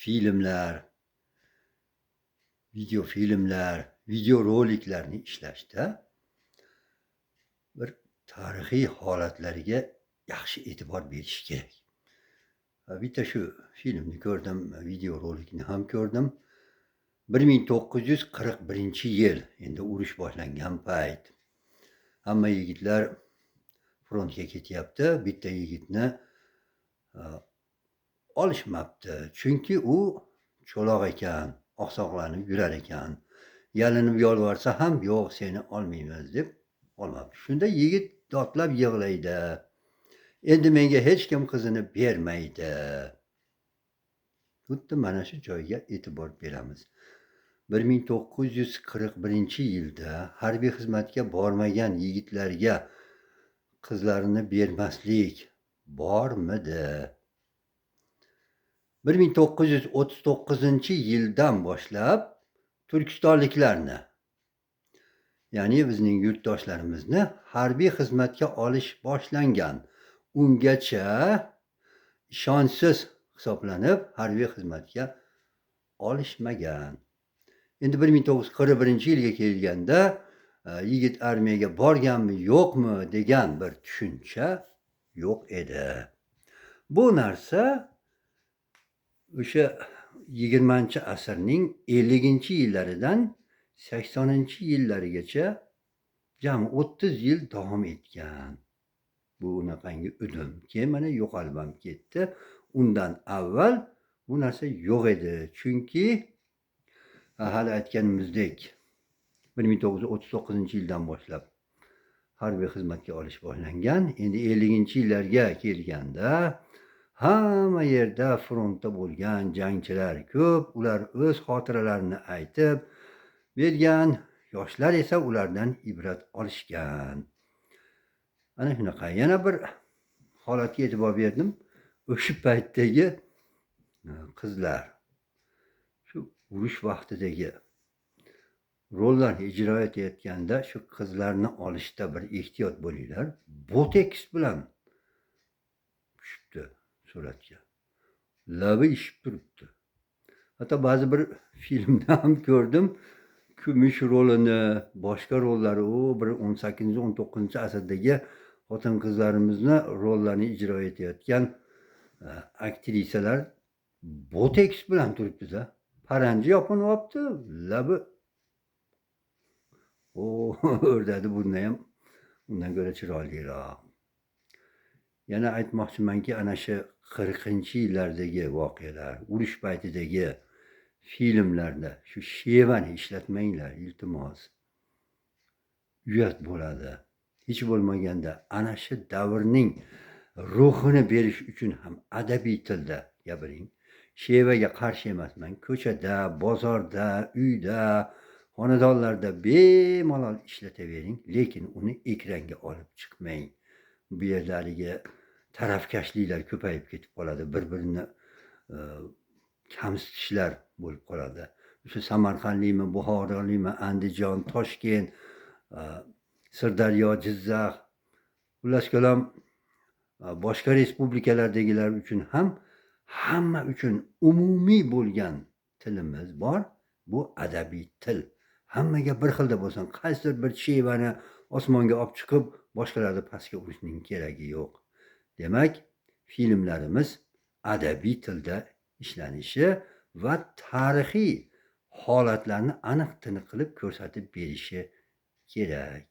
filmlar, video filmlar, video roliklarni ishlashda bir tarixiy holatlarga yaxshi e'tibor berish kerak. Bitta shu filmni ko'rdim, video rolikni ham ko'rdim. 1941-yil, endi urush boshlangan payt. Hamma yigitlar frontga ketyapti. Bitta yigitni olishmabdi. Chunki u cho'loq ekan, oqsoqlanib yurar ekan. Yalinib yolvorsa ham yo'q, seni olmaymiz deb olmabdi. Shunda yigit dodlab yig'laydi. Endi menga hech kim qizini bermaydi. Xuddi mana shu joyga e'tibor beramiz. 1941-yilda harbiy xizmatga bormagan yigitlarga qizlarini bermaslik bormidi? 1939-yildan boshlab turkistonliklarni, ya'ni bizning yurtdoshlarimizni harbiy xizmatga olish boshlangan. Ungacha ishonchsiz hisoblanib harbiy xizmatga olishmagan. Endi 1941-yilga kelganda yigit armiyaga borganmi yo'qmi degan bir tushuncha yo'q edi. Bu narsa o'sha 20-asrning 50-yillaridan 80-yillarigacha jami 30 yil davom etgan. Bu unaqangi udum. Keyin mana yo'qolib ham ketdi. Undan avval bu narsa yo'q edi. Chunki hali aytganimizdek 1939-yildan boshlab harbiy xizmatga olish boshlangan. Endi 50-yillarga kelganda hamma yerda frontda bo'lgan jangchilar ko'p. Ular o'z xotiralarini aytib bergan. Yoshlar esa ulardan ibrat olishgan. Ana shunaqa. Yana bir holatga e'tibor berdim. O'sha paytdagi qizlar shu urush vaqtidagi rollarni ijro etayotganda shu qizlarni olishda bir ehtiyot bo'linglar. Boteks bilan tushibdi suratga. Labi ishib turibdi. Hatto ba'zi bir filmda ham ko'rdim. Kumush rolini, boshqa rollari, bir 18-19-asrdagi xotin qizlarimizni rollarni ijro etayotgan aktrisalar boteks bilan turibdi-da. Paranji yopinib olibdi, labi o'rdadi bundan ko'ra chiroyliroq. Yana aytmoqchimanki, ana shu 40-yillardagi voqealar, urush paytidagi filmlarda shu shevani ishlatmanglar, iltimos. Uyat bo'ladi. Hech bo'lmaganda ana shu davrning ruhini berish uchun ham adabiy tilda gapiring. Shevaga qarshi emasman. Ko'chada, bozorda, uyda, xonadonlarda bemalol ishlatavering, lekin uni ekranga olib chiqmang. Bu yerlarga tarafkashliklar ko'payib ketib qoladi. Bir-birini kamsitishlar bo'lib qoladi. O'sha Samarqandlikmi, Buxorolikmi, Andijon, Toshkent, Sirdaryo, Jizzax, xullas kalom boshqa respublikalardagilar uchun ham hamma uchun umumiy bo'lgan tilimiz bor. Bu adabiy til. Hammaga bir xilda bo'lsin. Qaysidir bir shevani osmonga olib chiqib, boshqalarni pastga urishning keragi yo'q. Demak, filmlarimiz adabiy tilda ishlanishi va tarixiy holatlarni aniq-tiniq qilib ko'rsatib berishi kerak.